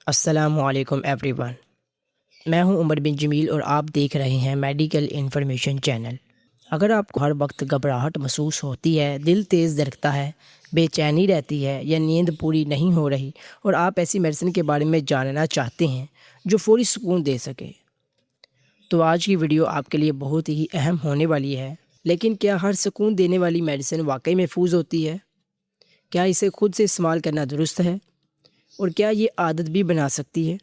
السلام علیکم every one, میں ہوں عمر بن جمیل اور آپ دیکھ رہے ہیں میڈیکل انفارمیشن چینل۔ اگر آپ کو ہر وقت گھبراہٹ محسوس ہوتی ہے، دل تیز دھڑکتا ہے، بے چینی رہتی ہے یا نیند پوری نہیں ہو رہی اور آپ ایسی میڈیسن کے بارے میں جاننا چاہتے ہیں جو فوری سکون دے سکے، تو آج کی ویڈیو آپ کے لیے بہت ہی اہم ہونے والی ہے۔ لیکن کیا ہر سکون دینے والی میڈیسن واقعی محفوظ ہوتی ہے؟ کیا اسے خود سے استعمال کرنا درست ہے؟ اور کیا یہ عادت بھی بنا سکتی ہے؟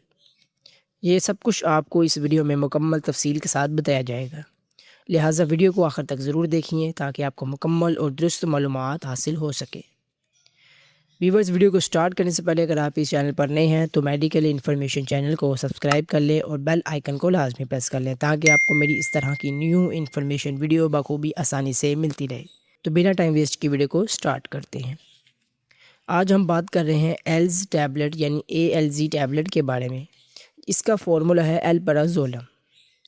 یہ سب کچھ آپ کو اس ویڈیو میں مکمل تفصیل کے ساتھ بتایا جائے گا، لہٰذا ویڈیو کو آخر تک ضرور دیکھیے تاکہ آپ کو مکمل اور درست معلومات حاصل ہو سکے۔ ویورز، ویڈیو کو سٹارٹ کرنے سے پہلے اگر آپ اس چینل پر نئے ہیں تو میڈیکل انفارمیشن چینل کو سبسکرائب کر لیں اور بیل آئیکن کو لازمی پریس کر لیں تاکہ آپ کو میری اس طرح کی نیو انفارمیشن ویڈیو بخوبی آسانی سے ملتی رہے۔ تو بنا ٹائم ویسٹ کی ویڈیو کو سٹارٹ کرتے ہیں۔ آج ہم بات کر رہے ہیں ایلز ٹیبلٹ یعنی ALZ ٹیبلٹ کے بارے میں۔ اس کا فارمولا ہے الپرازولم،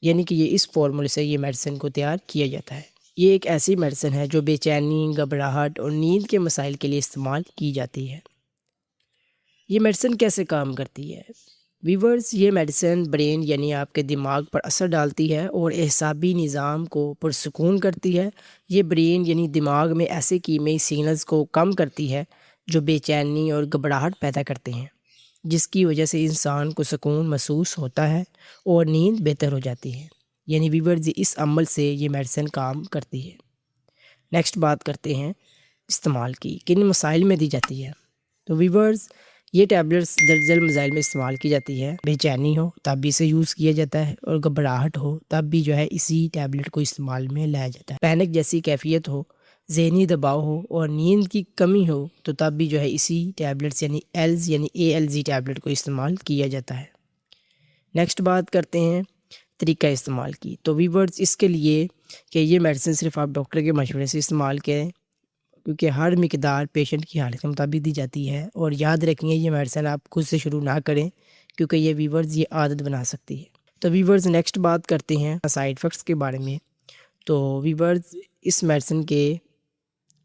یعنی کہ اس فارمولے سے یہ میڈیسن کو تیار کیا جاتا ہے۔ یہ ایک ایسی میڈیسن ہے جو بے چینی، گھبراہٹ اور نیند کے مسائل کے لیے استعمال کی جاتی ہے۔ یہ میڈیسن کیسے کام کرتی ہے؟ ویورز، یہ میڈیسن برین یعنی آپ کے دماغ پر اثر ڈالتی ہے اور اعصابی نظام کو پرسکون کرتی ہے۔ یہ برین یعنی دماغ میں ایسے کیمیائی سگنلز کو کم کرتی ہے جو بے چینی اور گھبراہٹ پیدا کرتے ہیں، جس کی وجہ سے انسان کو سکون محسوس ہوتا ہے اور نیند بہتر ہو جاتی ہے۔ یعنی ویورز، اس عمل سے یہ میڈیسن کام کرتی ہے۔ نیکسٹ بات کرتے ہیں استعمال کی، کن مسائل میں دی جاتی ہے۔ تو ویورز، یہ ٹیبلٹس درجل مسائل میں استعمال کی جاتی ہے۔ بے چینی ہو تب بھی اسے یوز کیا جاتا ہے اور گھبراہٹ ہو تب بھی اسی ٹیبلٹ کو استعمال میں لایا جاتا ہے۔ پینک جیسی کیفیت ہو، ذہنی دباؤ ہو اور نیند کی کمی ہو تو تب بھی اسی ٹیبلٹس یعنی ALZ ٹیبلٹ کو استعمال کیا جاتا ہے۔ نیکسٹ بات کرتے ہیں طریقہ استعمال کی۔ تو ویورز، اس کے لیے کہ یہ میڈیسن صرف آپ ڈاکٹر کے مشورے سے استعمال کریں، کیونکہ ہر مقدار پیشنٹ کی حالت کے مطابق دی جاتی ہے، اور یاد رکھیں یہ میڈیسن آپ خود سے شروع نہ کریں کیونکہ یہ ویورز یہ عادت بنا سکتی ہے۔ تو ویورز، نیکسٹ بات کرتے ہیں سائیڈ افیکٹس کے بارے میں۔ تو ویورز، اس میڈیسن کے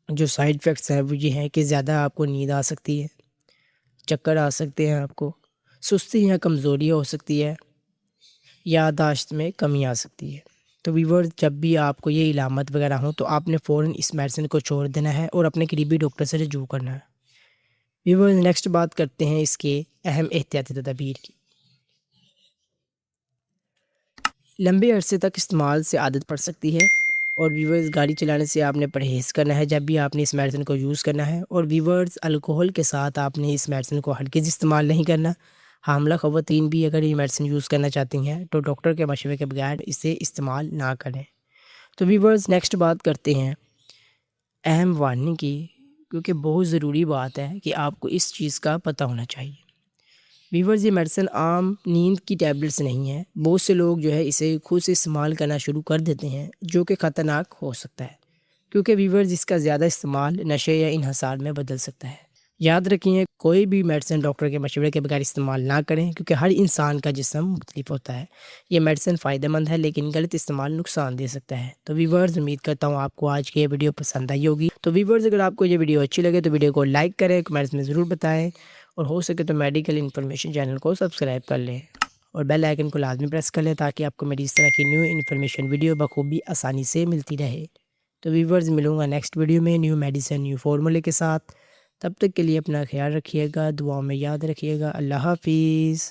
جو سائیڈ افیکٹس ہیں وہ یہ ہیں کہ زیادہ آپ کو نیند آ سکتی ہے، چکر آ سکتے ہیں، آپ کو سستی یا کمزوری ہو سکتی ہے، یادداشت میں کمی آ سکتی ہے۔ تو ویورز، جب بھی آپ کو یہ علامت وغیرہ ہوں تو آپ نے فوراً اس میڈیسن کو چھوڑ دینا ہے اور اپنے قریبی ڈاکٹر سے رجوع کرنا ہے۔ ویورز، نیکسٹ بات کرتے ہیں اس کے اہم احتیاطی تدابیر کی۔ لمبے عرصے تک استعمال سے عادت پڑ سکتی ہے، اور ویورز، گاڑی چلانے سے آپ نے پرہیز کرنا ہے جب بھی آپ نے اس میڈیسن کو یوز کرنا ہے۔ اور ویورز، الکوہل کے ساتھ آپ نے اس میڈیسن کو ہرگز استعمال نہیں کرنا۔ حاملہ خواتین بھی اگر یہ میڈیسن یوز کرنا چاہتی ہیں تو ڈاکٹر کے مشورے کے بغیر اسے استعمال نہ کریں۔ تو ویورز، نیکسٹ بات کرتے ہیں اہم وارننگ کی، کیونکہ بہت ضروری بات ہے کہ آپ کو اس چیز کا پتہ ہونا چاہیے۔ ویورز، یہ میڈیسن عام نیند کی ٹیبلٹس نہیں ہے۔ بہت سے لوگ اسے خود سے استعمال کرنا شروع کر دیتے ہیں، جو کہ خطرناک ہو سکتا ہے، کیونکہ ویورز اس کا زیادہ استعمال نشے یا انحصار میں بدل سکتا ہے۔ یاد رکھیں، کوئی بھی میڈیسن ڈاکٹر کے مشورے کے بغیر استعمال نہ کریں، کیونکہ ہر انسان کا جسم مختلف ہوتا ہے۔ یہ میڈیسن فائدہ مند ہے لیکن غلط استعمال نقصان دے سکتا ہے۔ تو ویورز، امید کرتا ہوں آپ کو آج کی یہ ویڈیو پسند آئی ہوگی۔ تو ویورز، اگر آپ کو یہ ویڈیو اچھی لگے تو ویڈیو کو لائک کریں، کمنٹس میں ضرور بتائیں، اور ہو سکے تو میڈیکل انفارمیشن چینل کو سبسکرائب کر لیں اور بیل آئیکن کو لازمی پریس کر لیں تاکہ آپ کو میری اس طرح کی نیو انفارمیشن ویڈیو بخوبی آسانی سے ملتی رہے۔ تو ویورز، ملوں گا نیکسٹ ویڈیو میں نیو میڈیسن، نیو فارمولے کے ساتھ۔ تب تک کے لیے اپنا خیال رکھیے گا، دعاؤں میں یاد رکھیے گا۔ اللہ حافظ۔